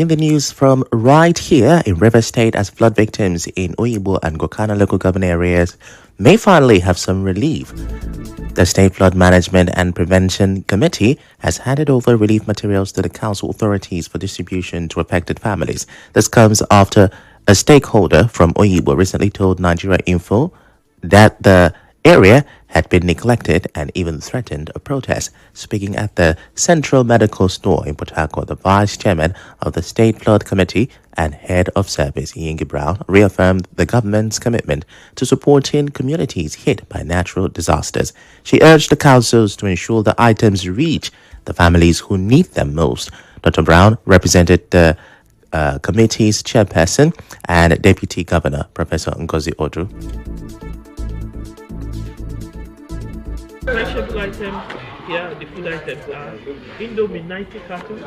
In the news from right here in River State, as flood victims in Oyibo and Gokana local government areas may finally have some relief. The State Flood Management and Prevention Committee has handed over relief materials to the council authorities for distribution to affected families. This comes after a stakeholder from Oyibo recently told Nigeria Info that the area had been neglected and even threatened a protest. Speaking at the Central Medical Store in Port Harcourt, the Vice Chairman of the State Flood Committee and Head of Service, Yingi Brown, reaffirmed the government's commitment to supporting communities hit by natural disasters. She urged the councils to ensure the items reach the families who need them most. Dr. Brown represented the committee's chairperson and Deputy Governor, Professor Ngozi Odu. Perishable items here, the food items are Indomie 90 carton,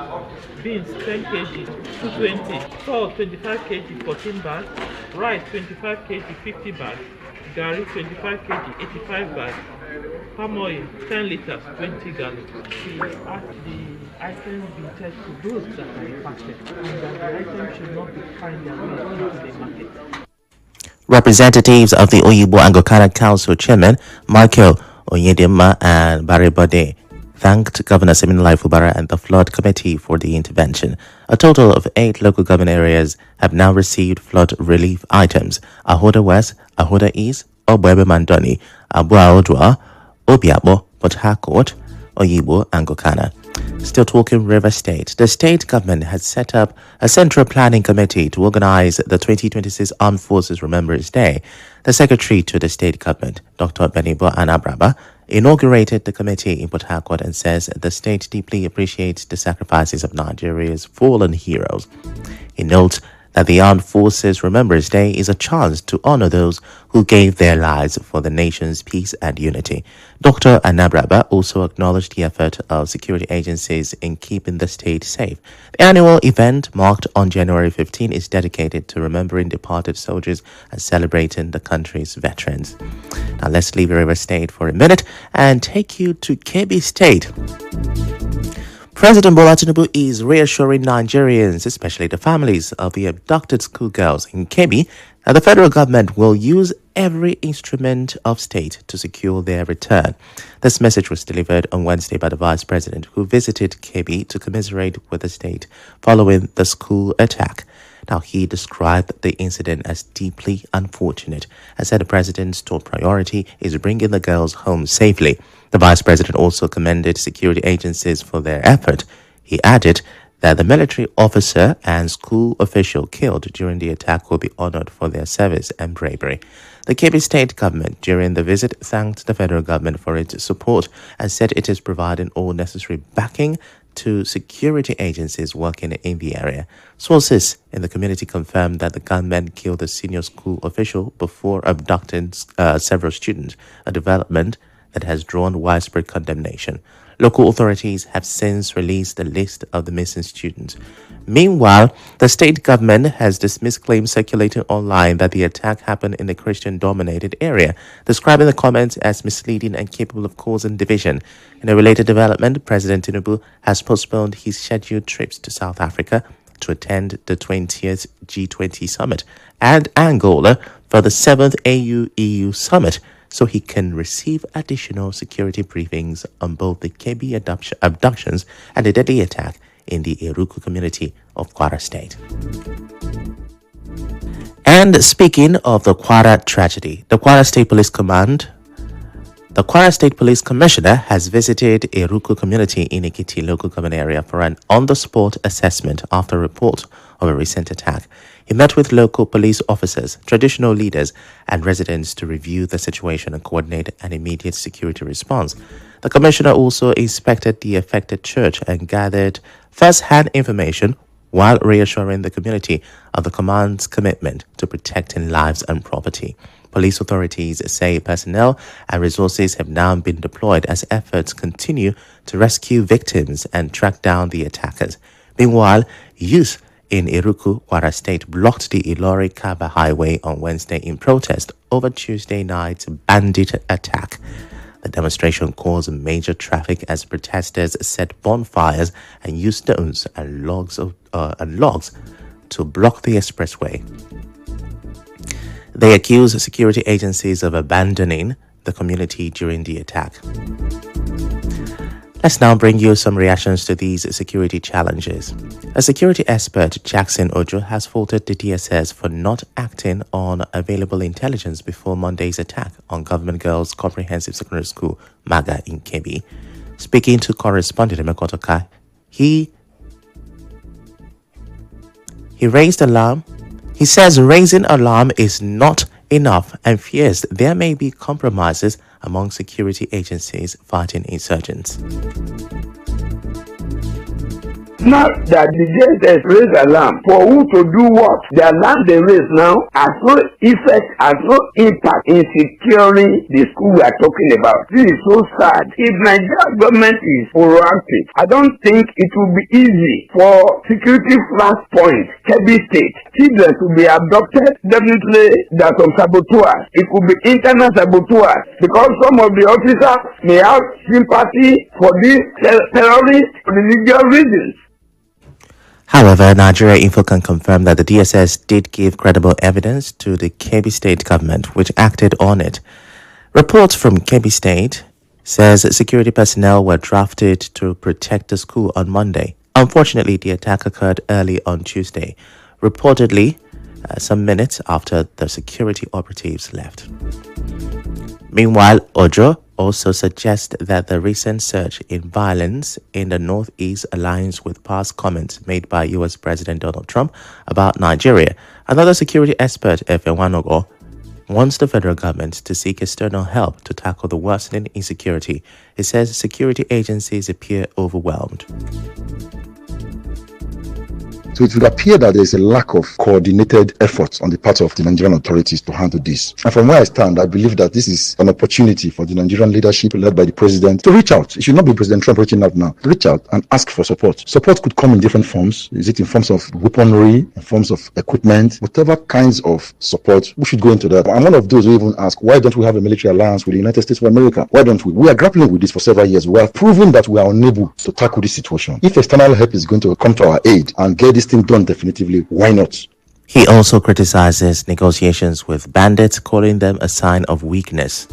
beans 10 kg, 220, salt 25 kg, 14 bags, rice 25 kg, 50 bags, gari 25 kg, 85 bags, palm oil 10 liters, 20 gallons. We ask the items be tested to those that are impacted and that the items should not be find their way into the market. Representatives of the Oyibo and Gokana Council Chairman Michael Onyedema and Barry Bode thanked Governor Siminalayi Fubara and the Flood Committee for the intervention. A total of 8 local government areas have now received flood relief items: Ahoda West, Ahoda East, Obwebe Mandoni, Abua Odwa, Obiabo, Port Harcourt, Oyibo and Gokana. Still talking River State, the state government has set up a central planning committee to organize the 2026 Armed Forces Remembrance Day. The secretary to the state government, Dr. Benibo Anabraba, inaugurated the committee in Port Harcourt and says the state deeply appreciates the sacrifices of Nigeria's fallen heroes. He notes that the Armed Forces Remembrance Day is a chance to honor those who gave their lives for the nation's peace and unity. Dr. Anabraba also acknowledged the effort of security agencies in keeping the state safe. The annual event, marked on January 15, is dedicated to remembering departed soldiers and celebrating the country's veterans. Now let's leave River State for a minute and take you to Kebbi State. President Bola Tinubu is reassuring Nigerians, especially the families of the abducted schoolgirls in Kebbi, that the federal government will use every instrument of state to secure their return. This message was delivered on Wednesday by the Vice President, who visited Kebbi to commiserate with the state following the school attack. Now, he described the incident as deeply unfortunate and said the president's top priority is bringing the girls home safely. The vice president also commended security agencies for their effort. He added that the military officer and school official killed during the attack will be honored for their service and bravery. The Kebbi state government during the visit thanked the federal government for its support and said it is providing all necessary backing to security agencies working in the area. Sources in the community confirmed that the gunman killed a senior school official before abducting several students, a development that has drawn widespread condemnation. Local authorities have since released a list of the missing students. Meanwhile, the state government has dismissed claims circulating online that the attack happened in a Christian-dominated area, describing the comments as misleading and capable of causing division. In a related development, President Tinubu has postponed his scheduled trips to South Africa to attend the 20th G20 summit and Angola for the 7th AU-EU summit, so he can receive additional security briefings on both the Kebbi abductions and the deadly attack in the Eruku community of Kwara State. And speaking of the Kwara tragedy, the Kwara State Police Commissioner has visited Eruku community in Ekiti local government area for an on-the-spot assessment after a report of a recent attack. He met with local police officers, traditional leaders, and residents to review the situation and coordinate an immediate security response. The commissioner also inspected the affected church and gathered first-hand information while reassuring the community of the command's commitment to protecting lives and property. Police authorities say personnel and resources have now been deployed as efforts continue to rescue victims and track down the attackers. Meanwhile, youth in Eruku, Kwara State, blocked the Ilori-Kaba highway on Wednesday in protest over Tuesday night's bandit attack. The demonstration caused major traffic as protesters set bonfires and used stones and logs to block the expressway. They accuse security agencies of abandoning the community during the attack. Let's now bring you some reactions to these security challenges. A security expert, Jackson Ojo, has faulted the DSS for not acting on available intelligence before Monday's attack on Government Girls Comprehensive Secondary School, MAGA, in Kebbi. Speaking to correspondent Mekotoka, he raised alarm. He says raising alarm is not enough and fears there may be compromises among security agencies fighting insurgents. Now that the DSS raised alarm for who to do what, the alarm they raise now has no effect, has no impact in securing the school we are talking about. This is so sad. If Nigeria government is proactive, I don't think it will be easy for security flash point, Kebbi State, children to be abducted. Definitely there are some saboteurs. It could be internal saboteurs because some of the officers may have sympathy for these terrorists for religious reasons. However, Nigeria Info can confirm that the DSS did give credible evidence to the Kebbi State government, which acted on it. Reports from Kebbi State says security personnel were drafted to protect the school on Monday. Unfortunately, the attack occurred early on Tuesday, reportedly some minutes after the security operatives left. Meanwhile, Ojo also suggests that the recent surge in violence in the Northeast aligns with past comments made by U.S. President Donald Trump about Nigeria. Another security expert, Ifechukwu, wants the federal government to seek external help to tackle the worsening insecurity. He says security agencies appear overwhelmed. So it would appear that there is a lack of coordinated efforts on the part of the Nigerian authorities to handle this. And from where I stand, I believe that this is an opportunity for the Nigerian leadership led by the president to reach out. It should not be President Trump reaching out now. Reach out and ask for support. Support could come in different forms. Is it in forms of weaponry, in forms of equipment, whatever kinds of support, we should go into that. I'm one of those who even ask, why don't we have a military alliance with the United States of America? Why don't we? We are grappling with this for several years. We have proven that we are unable to tackle this situation. If external help is going to come to our aid and get this thing done definitively, why not? He also criticizes negotiations with bandits, calling them a sign of weakness.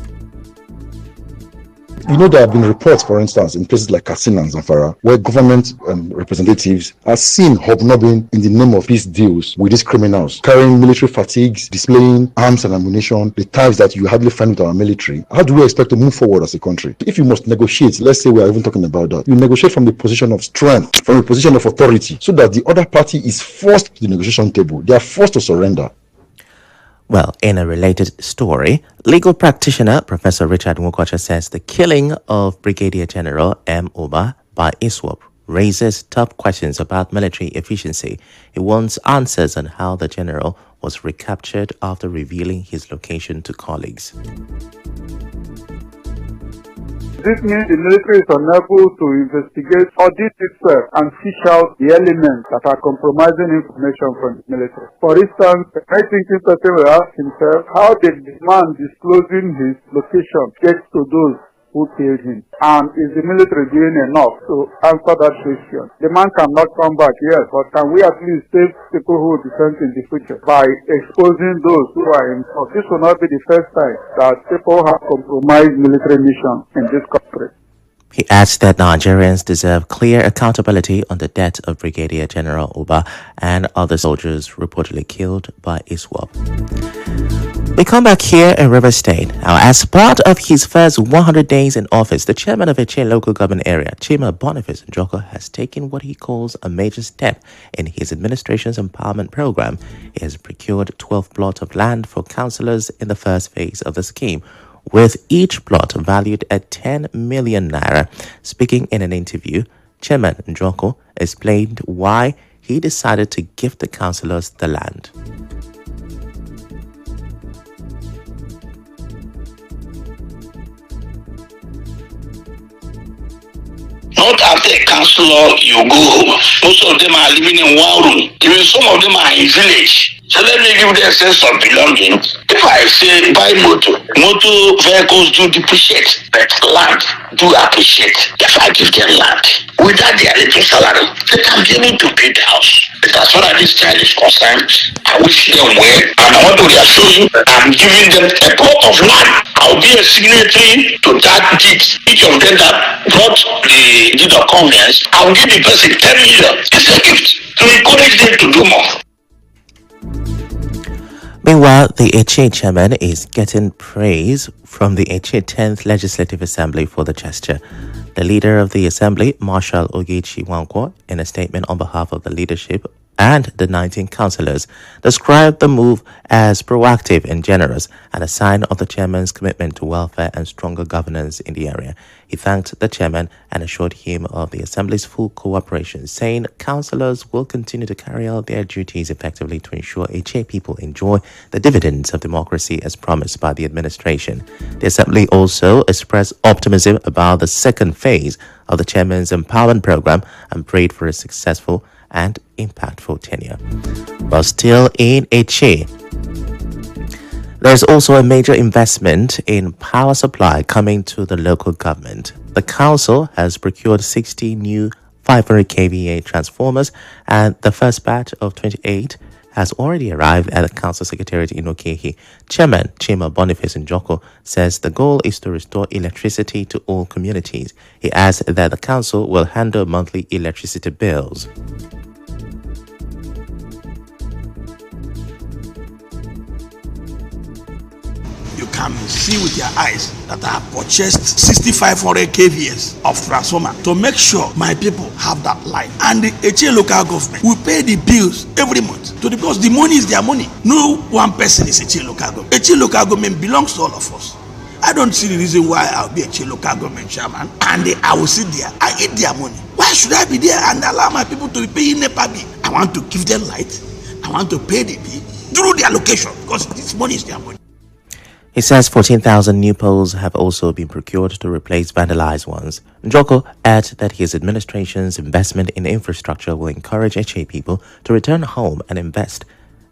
You know, there have been reports, for instance, in places like Katsina and Zamfara, where government representatives are seen hobnobbing in the name of peace deals with these criminals, carrying military fatigues, displaying arms and ammunition, the types that you hardly find with our military. How do we expect to move forward as a country? If you must negotiate, let's say we are even talking about that, you negotiate from the position of strength, from the position of authority, so that the other party is forced to the negotiation table. They are forced to surrender. Well, in a related story, legal practitioner Professor Richard Nwokocha says the killing of Brigadier General M. Uba by ISWAP raises tough questions about military efficiency. He wants answers on how the general was recaptured after revealing his location to colleagues. This means the military is unable to investigate, audit itself, and fish out the elements that are compromising information from the military. For instance, I think this person will ask himself, how did the man disclosing his location get to those who killed him? And is the military doing enough to answer that question? The man cannot come back, yes, but can we at least save people who will be sent in the future by exposing those who are involved? This will not be the first time that people have compromised military missions in this country. He adds that Nigerians deserve clear accountability on the death of Brigadier General Uba and other soldiers reportedly killed by ISWAP. We come back here in River State. Now, as part of his first 100 days in office, the chairman of Eche local government area, Chima Boniface Njoko, has taken what he calls a major step in his administration's empowerment program. He has procured 12 plots of land for councillors in the first phase of the scheme, with each plot valued at 10 million naira. Speaking in an interview, Chairman Njoko explained why he decided to give the councillors the land. Not after a councillor, you go home. Most of them are living in one room. Even some of them are in village. So let me give them a sense of belonging. If I say buy motor vehicles do depreciate, but land do appreciate. If I give them land without their little salary, they can be able to build the house. But as far as this child is concerned, I wish them well, and I want to reassure you that I'm giving them a plot of land. I'll be a signatory to that deed. Each of them that brought the deed of conveyance, I'll give the person 10 million. It's a gift to encourage them to do more. Meanwhile, the Eche chairman is getting praise from the Eche 10th Legislative Assembly for the gesture. The leader of the assembly, Marshal Ogechi Wankwo, in a statement on behalf of the leadership and the 19 councillors, described the move as proactive and generous and a sign of the chairman's commitment to welfare and stronger governance in the area. He thanked the chairman and assured him of the assembly's full cooperation, saying councillors will continue to carry out their duties effectively to ensure Eche people enjoy the dividends of democracy as promised by the administration. The assembly also expressed optimism about the second phase of the chairman's empowerment program and prayed for a successful and impactful tenure. But still in Eche, there's also a major investment in power supply coming to the local government. The council has procured 60 new 500 kVA transformers, and the first batch of 28 has already arrived at the council secretariat in Okehi. Chairman Chima Boniface Njoko says the goal is to restore electricity to all communities. He adds that the council will handle monthly electricity bills. You can see with your eyes that I have purchased 6,500 kVs of transformer to make sure my people have that light. And the Eche local government will pay the bills every month because the money is their money. No one person is Eche local government. Eche local government belongs to all of us. I don't see the reason why I'll be Eche local government chairman and I will sit there. I eat their money. Why should I be there and allow my people to be paying NEPA bill? I want to give them light. I want to pay the bill through their location because this money is their money. He says 14,000 new poles have also been procured to replace vandalized ones. Njoko adds that his administration's investment in infrastructure will encourage Eche people to return home and invest,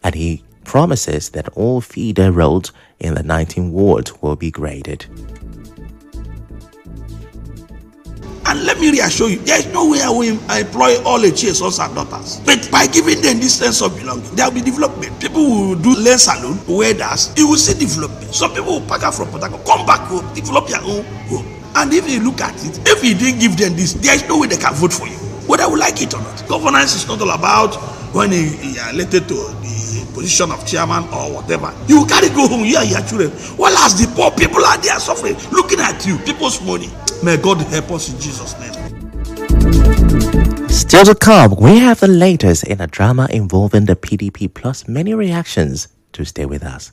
and he promises that all feeder roads in the 19 wards will be graded. And let me reassure you, there is no way I will employ all Eche sons and daughters. But by giving them this sense of belonging, there will be development. People will do lens salon, wedders, you will see development. Some people will pack up from Port Harcourt, come back home, develop your own home. And if you look at it, if you didn't give them this, there is no way they can vote for you, whether we like it or not. Governance is not all about when you are elected to the position of chairman or whatever. You carry go home, you and your children. While as the poor people are there suffering, looking at you, people's money. May God help us in Jesus' name. Still to come, we have the latest in a drama involving the PDP plus many reactions. To stay with us.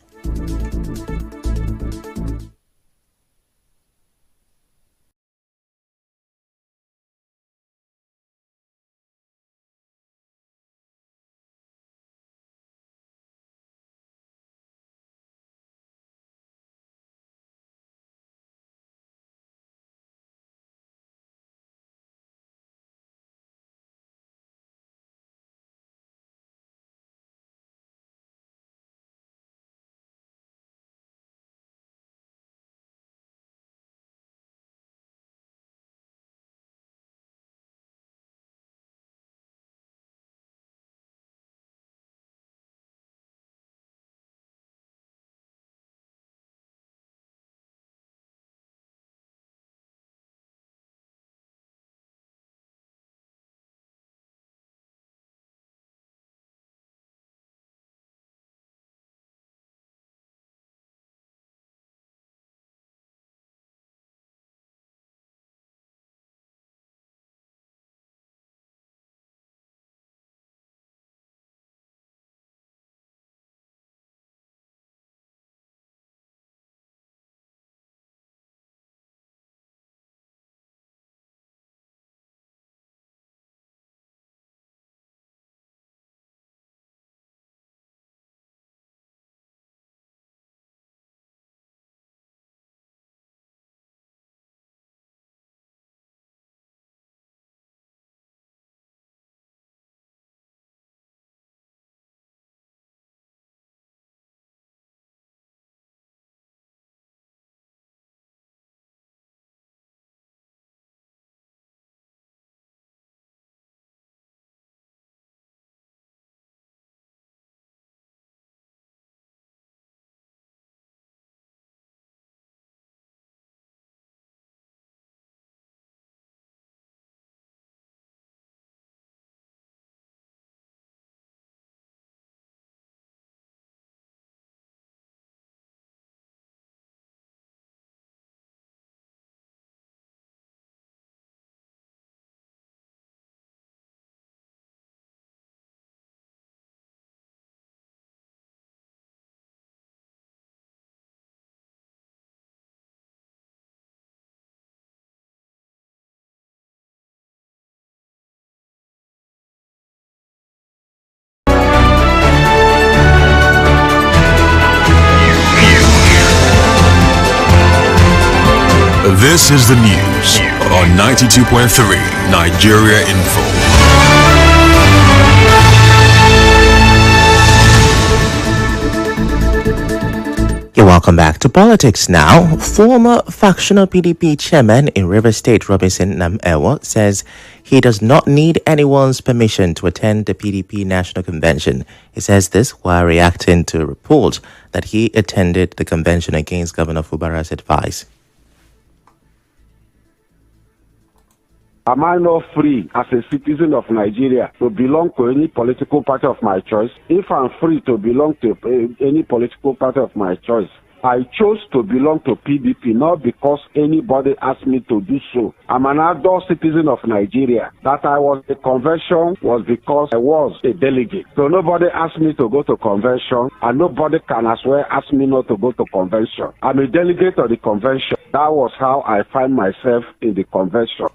This is the news on 92.3 Nigeria Info. You're welcome back to politics now. Former factional PDP chairman in Rivers State, Robinson Nam-Ewa, says he does not need anyone's permission to attend the PDP National Convention. He says this while reacting to a report that he attended the convention against Governor Fubara's advice. Am I not free as a citizen of Nigeria to belong to any political party of my choice? If I'm free to belong to any political party of my choice, I chose to belong to PDP not because anybody asked me to do so. I'm an adult citizen of Nigeria. That I was at convention was because I was a delegate. So nobody asked me to go to convention, and nobody can as well ask me not to go to convention. I'm a delegate of the convention. That was how I find myself in the convention.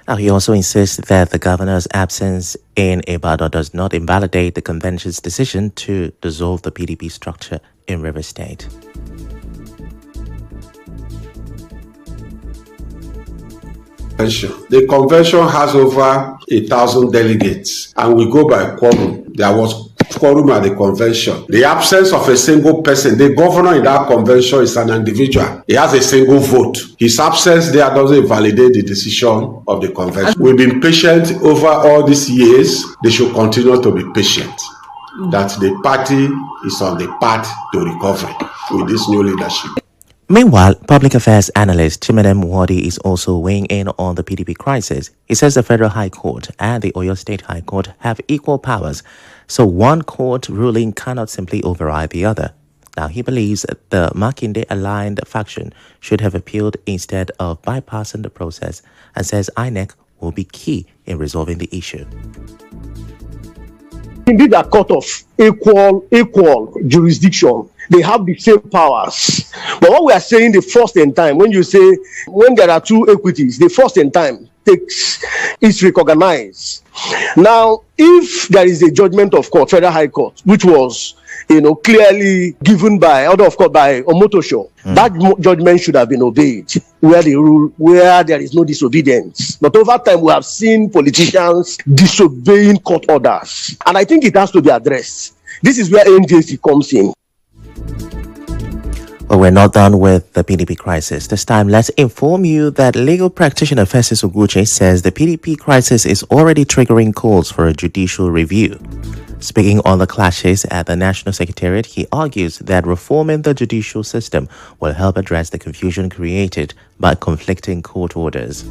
Now, he also insists that the governor's absence in Ibadan does not invalidate the convention's decision to dissolve the PDP structure in Rivers State. The convention has over 1,000 delegates, and we go by quorum. There was quorum at the convention. The absence of a single person, the governor in that convention is an individual. He has a single vote. His absence there doesn't validate the decision of the convention. We've been patient over all these years. They should continue to be patient. That the party is on the path to recovery with this new leadership. Meanwhile, public affairs analyst Chimene Muonyili is also weighing in on the PDP crisis. He says the Federal High Court and the Oyo State High Court have equal powers, so one court ruling cannot simply override the other. Now, he believes the Makinde-aligned faction should have appealed instead of bypassing the process, and says INEC will be key in resolving the issue. Indeed, a court of equal jurisdiction. They have the same powers. But what we are saying the first in time, when you say, when there are two equities, the first in time is recognized. Now, if there is a judgment of court, Federal High Court, which was, clearly given by, order of court by Omotosho, that judgment should have been obeyed, where there is no disobedience. But over time, we have seen politicians disobeying court orders. And I think it has to be addressed. This is where NJC comes in. But we're not done with the PDP crisis. This time, let's inform you that legal practitioner Festus Oguche says the PDP crisis is already triggering calls for a judicial review. Speaking on the clashes at the National Secretariat, he argues that reforming the judicial system will help address the confusion created by conflicting court orders.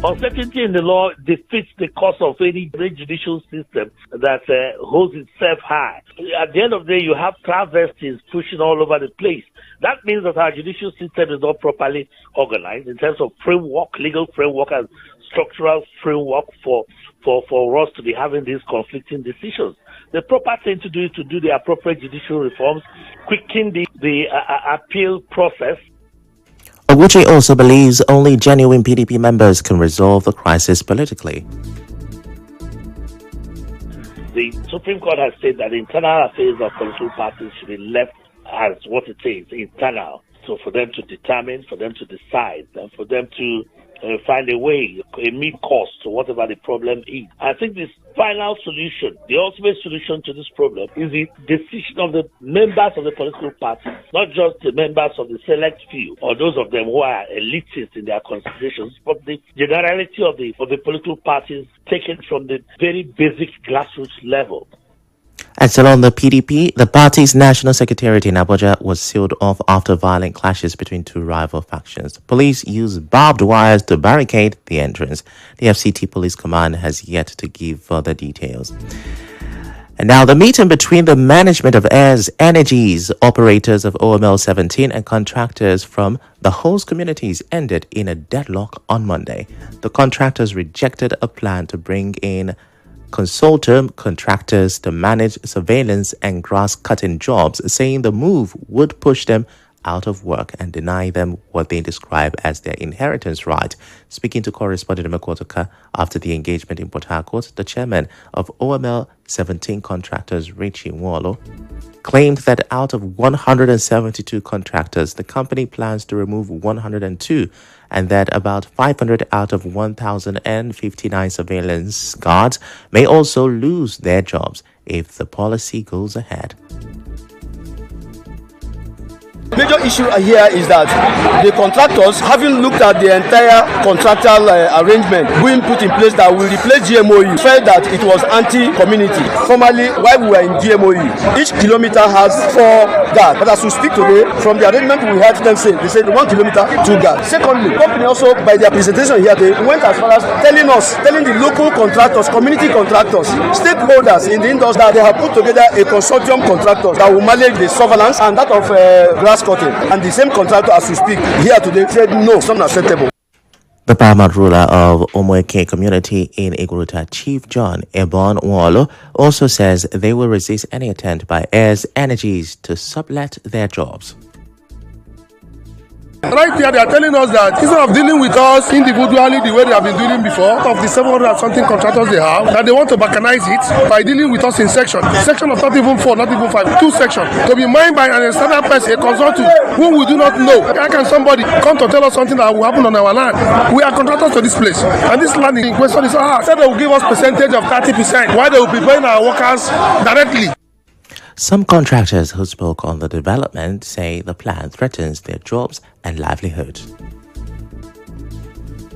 Uncertainty in the law defeats the cause of any judicial system that holds itself high. At the end of the day, you have travesties pushing all over the place. That means that our judicial system is not properly organized in terms of framework, legal framework, and structural framework for us to be having these conflicting decisions. The proper thing to do is to do the appropriate judicial reforms, quicken the appeal process. Oguche also believes only genuine PDP members can resolve the crisis politically. The Supreme Court has said that the internal affairs of political parties should be left as what it is, internal. So for them to determine, for them to decide, and for them to find a way, a mid-course to whatever the problem is. I think this final solution, the ultimate solution to this problem, is the decision of the members of the political party, not just the members of the select few, or those of them who are elitist in their considerations, but the generality of the political parties taken from the very basic grassroots level. And still on the PDP, the party's national secretariat in Abuja was sealed off after violent clashes between two rival factions. Police used barbed wires to barricade the entrance. The FCT Police Command has yet to give further details. And now the meeting between the management of Airs Energies, operators of OML 17 and contractors from the host communities ended in a deadlock on Monday. The contractors rejected a plan to bring in consortium contractors to manage surveillance and grass-cutting jobs, saying the move would push them out of work and deny them what they describe as their inheritance right. Speaking to correspondent Mekotoka after the engagement in Port Harcourt, the chairman of OML 17 contractors, Richie Nwolo, claimed that out of 172 contractors, the company plans to remove 102, and that about 500 out of 1,059 surveillance guards may also lose their jobs if the policy goes ahead. Major issue here is that the contractors, having looked at the entire contractual arrangement being put in place that will replace GMOE, felt that it was anti-community. Formerly, while we were in GMOE, each kilometer has 4 guards. But as we speak today, from the arrangement we had them say, they said 1 kilometer, 2 guards. Secondly, the company also, by their presentation here, they went as far as telling the local contractors, community contractors, stakeholders in the industry that they have put together a consortium contractors that will manage the surveillance and that of grass cutting. And the same contractor, as we speak here today, said no, it's not acceptable. The paramount ruler of Muonyili community in Iguruta, Chief John Ebon Nwolo, also says they will resist any attempt by Heirs Energies to sublet their jobs. Right here, they are telling us that instead of dealing with us individually the way they have been dealing before, of the 700 and something contractors they have, that they want to balkanize it by dealing with us in section. Section of not even 4, not even 5, 2 sections. To be mined by an external person, a consultant, whom we do not know. How can somebody come to tell us something that will happen on our land? We are contractors to this place. And this land in question is said they will give us percentage of 30%, while they will be paying our workers directly. Some contractors who spoke on the development say the plan threatens their jobs and livelihoods.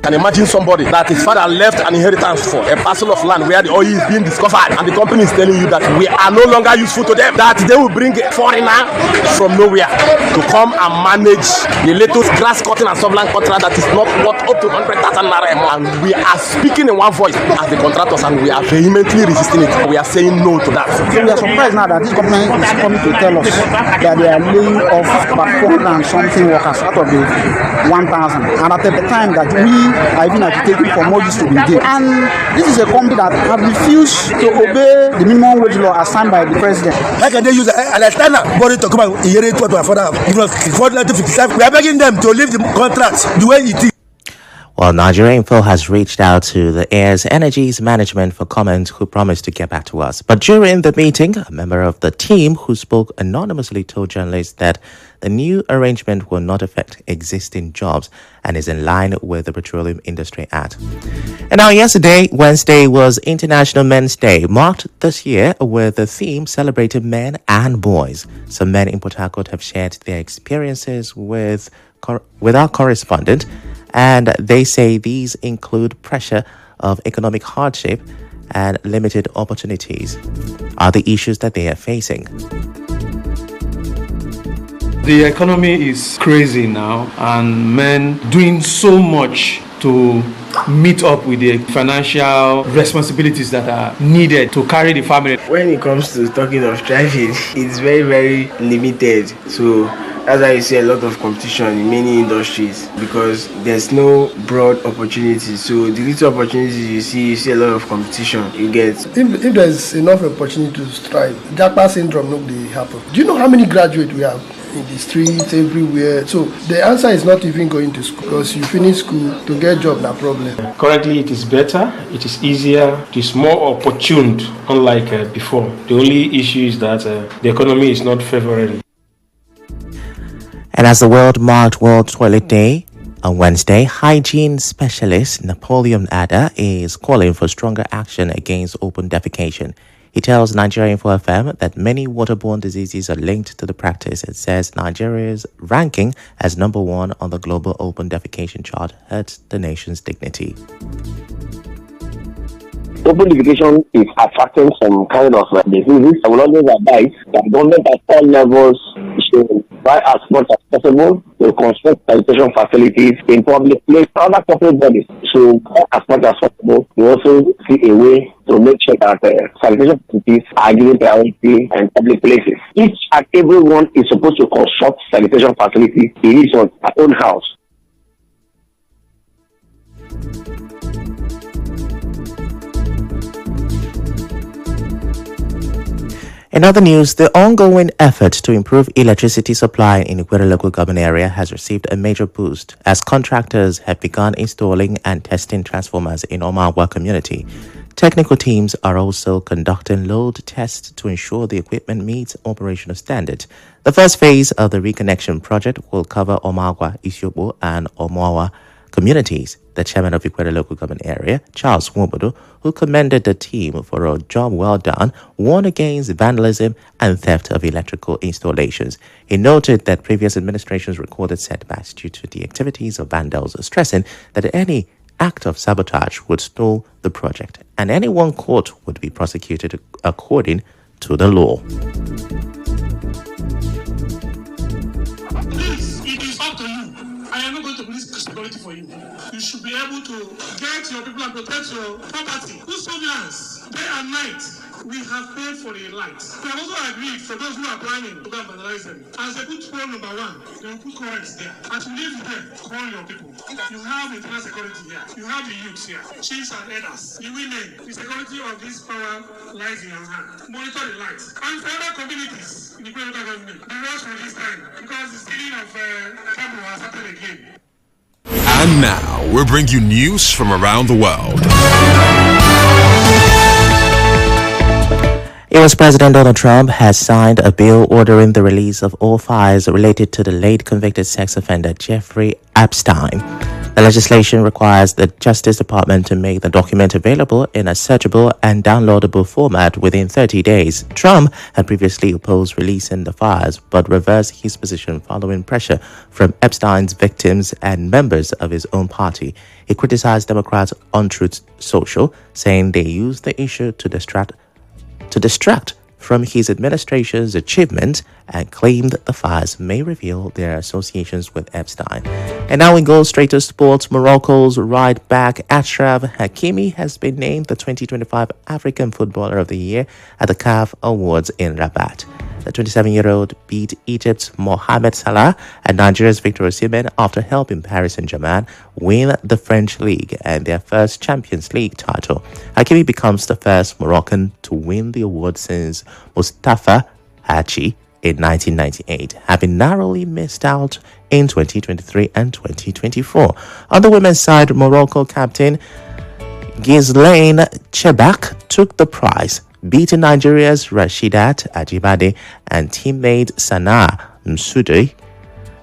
Can imagine somebody that his father left an inheritance for a parcel of land where the oil is being discovered, and the company is telling you that we are no longer useful to them, that they will bring a foreigner from nowhere to come and manage the latest grass cutting and surveillance contract that is not worth up to 100,000 naira a month. And we are speaking in one voice as the contractors, and we are vehemently resisting it. We are saying no to that. So we are surprised now that this company is coming to tell us that they are laying off about 400 and something workers out of the 1,000, and at the time that we are even agitating for more use to be there. And this is a company that have refused to obey the minimum wage law assigned by the president. How can they use an external body to come and inherit what we are further? We are begging them to leave the contract the way it is. Well, Nigeria Info has reached out to the Heirs Energies management for comment, who promised to get back to us. But during the meeting, a member of the team who spoke anonymously told journalists that the new arrangement will not affect existing jobs and is in line with the Petroleum Industry Act. And now yesterday, Wednesday, was International Men's Day, marked this year with the theme celebrating men and boys. Some men in Port Harcourt have shared their experiences with our correspondent, and they say these include pressure of economic hardship and limited opportunities are the issues that they are facing. The economy is crazy now, and men doing so much to meet up with the financial responsibilities that are needed to carry the family. When it comes to talking of striving, it's very, very limited. So that's why you see a lot of competition in many industries, because there's no broad opportunities. So the little opportunities you see a lot of competition. You get. If there's enough opportunity to strive, Japa syndrome not be happen. Do you know how many graduates we have in the streets everywhere? So the answer is not even going to school, because you finish school to get job, no problem. Currently, it is better, it is easier, it is more opportune, unlike before. The only issue is that the economy is not favorable. And as the world marked World Toilet Day on Wednesday, hygiene specialist Napoleon Ada is calling for stronger action against open defecation. He tells Nigeria Info FM that many waterborne diseases are linked to the practice. It says Nigeria's ranking as number 1 on the global open defecation chart hurts the nation's dignity. Open defecation is attracting some kind of diseases. I will always advise that government at all levels should try as much as possible to construct sanitation facilities in public places, other corporate bodies. So as much as possible, we also see a way to make sure that sanitation facilities are given priority in public places. Each and every one is supposed to construct sanitation facilities in his own house. In other news, the ongoing effort to improve electricity supply in Ikwere local government area has received a major boost as contractors have begun installing and testing transformers in Omawa community. Technical teams are also conducting load tests to ensure the equipment meets operational standards. The first phase of the reconnection project will cover Omagwa, Ifechukwu, and Omowa communities. The chairman of Ikwere local government area, Charles Wobodo, who commended the team for a job well done, warned against vandalism and theft of electrical installations. He noted that previous administrations recorded setbacks due to the activities of vandals, stressing that any act of sabotage would stall the project, and anyone caught would be prosecuted according to the law. It is up to you. I am not going to police security for you. You should be able to get your people and protect your property. Do surveillance day and night. We have paid for the lights. We have also agreed for those who are planning to go and vandalize them. As they put pole number 1, they will put currents there. As you leave there, call your people. You have internal security here. You have the youths here, chiefs and elders, the women. The security of this power lies in your hand. Monitor the lights. And for other communities in the local government, be watch for this time because the stealing of cable has happened again. And now we bring you news from around the world. US President Donald Trump has signed a bill ordering the release of all files related to the late convicted sex offender Jeffrey Epstein. The legislation requires the Justice Department to make the document available in a searchable and downloadable format within 30 days. Trump had previously opposed releasing the files, but reversed his position following pressure from Epstein's victims and members of his own party. He criticized Democrats on Truth Social, saying they used the issue to distract from his administration's achievements and claimed the files may reveal their associations with Epstein. And now we go straight to sports. Morocco's right back Achraf Hakimi has been named the 2025 African Footballer of the Year at the CAF Awards in Rabat. The 27-year-old beat Egypt's Mohamed Salah and Nigeria's Victor Osimhen after helping Paris Saint-Germain win the French League and their first Champions League title. Hakimi becomes the first Moroccan to win the award since Mustafa Hachi in 1998, having narrowly missed out in 2023 and 2024. On the women's side, Morocco captain Ghislaine Chebak took the prize, beating Nigeria's Rashidat Ajibade and teammate Sanaa Msude.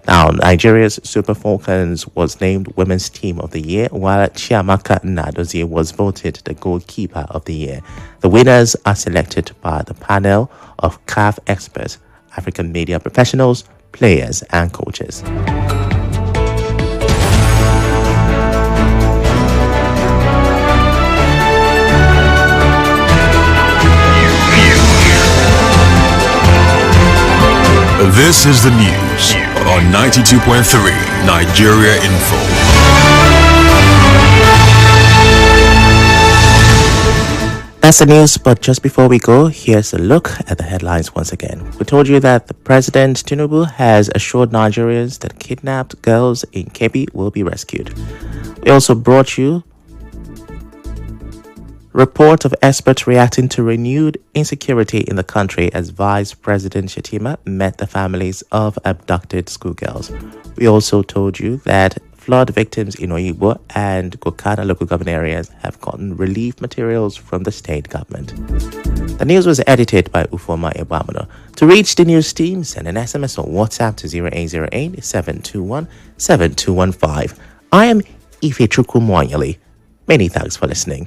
Now, Nigeria's Super Falcons was named Women's Team of the Year, while Chiamaka Nnadozie was voted the Goalkeeper of the Year. The winners are selected by the panel of CAF experts, African media professionals, players, and coaches. This is the news on 92.3 Nigeria Info. That's the news, but just before we go, here's a look at the headlines once again. We told you that the President Tinubu has assured Nigerians that kidnapped girls in Kebbi will be rescued. We also brought you report of experts reacting to renewed insecurity in the country as Vice President Shettima met the families of abducted schoolgirls. We also told you that flood victims in Oyigbo and Kokana local government areas have gotten relief materials from the state government. The news was edited by Ufoma Ibamono. To reach the news team, send an SMS or WhatsApp to 0808 721 7215. I am Ifechukwu Muonyili. Many thanks for listening.